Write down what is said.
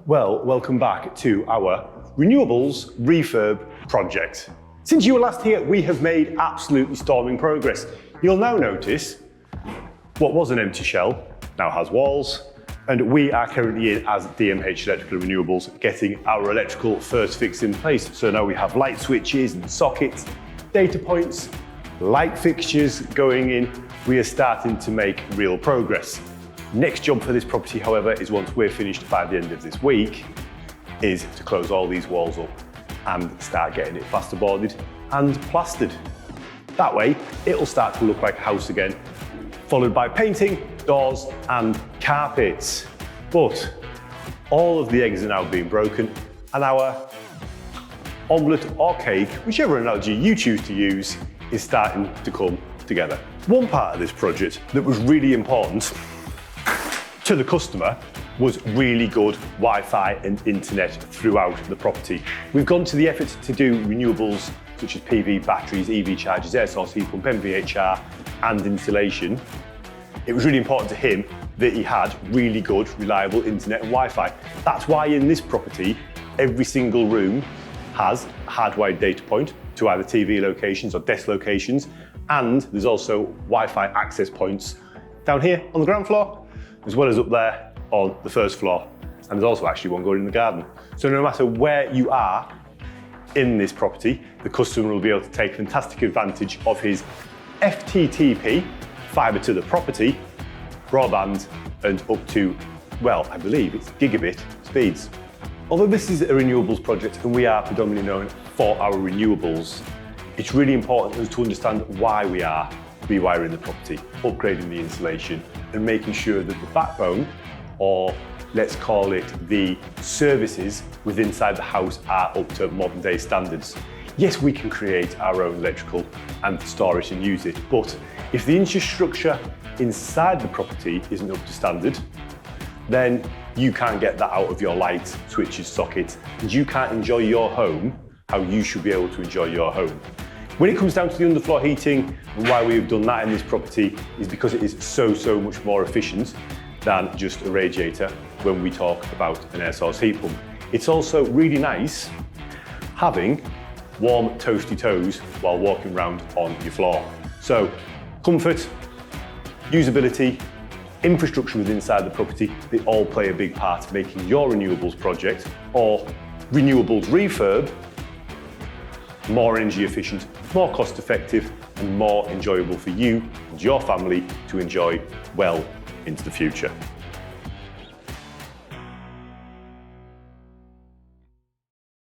Well, welcome back to our Renewables Refurb project. Since you were last here, we have made absolutely storming progress. You'll now notice what was an empty shell now has walls, and we are currently in, as DMH Electrical Renewables, getting our electrical first fix in place. So now we have light switches and sockets, data points, light fixtures going in. We are starting to make real progress. Next job for this property, however, is once we're finished by the end of this week, is to close all these walls up and start getting it plasterboarded and plastered. That way, it'll start to look like a house again, followed by painting, doors and carpets. But all of the eggs are now being broken and our omelette or cake, whichever analogy you choose to use, is starting to come together. One part of this project that was really important to the customer was really good Wi-Fi and internet throughout the property. We've gone to the effort to do renewables such as PV batteries, EV chargers, air source heat pump, MVHR and insulation. It was really important to him that he had really good, reliable internet and Wi-Fi. That's why in this property, every single room has a hardwired data point to either TV locations or desk locations, and there's also Wi-Fi access points down here on the ground floor, as well as up there on the first floor. And there's also actually one going in the garden. So no matter where you are in this property, the customer will be able to take fantastic advantage of his FTTP, fibre to the property, broadband, and up to, well, I believe it's gigabit speeds. Although this is a renewables project and we are predominantly known for our renewables, it's really important to understand why we are rewiring the property, upgrading the insulation, and making sure that the backbone, or let's call it the services within inside the house, are up to modern day standards. Yes, we can create our own electrical and store it and use it, but if the infrastructure inside the property isn't up to standard, then you can't get that out of your lights, switches, sockets, and you can't enjoy your home how you should be able to enjoy your home. When it comes down to the underfloor heating, and why we've done that in this property is because it is so much more efficient than just a radiator when we talk about an air source heat pump. It's also really nice having warm toasty toes while walking around on your floor. So comfort, usability, infrastructure within inside the property, they all play a big part in making your renewables project or renewables refurb more energy efficient, more cost effective, and more enjoyable for you and your family to enjoy well into the future.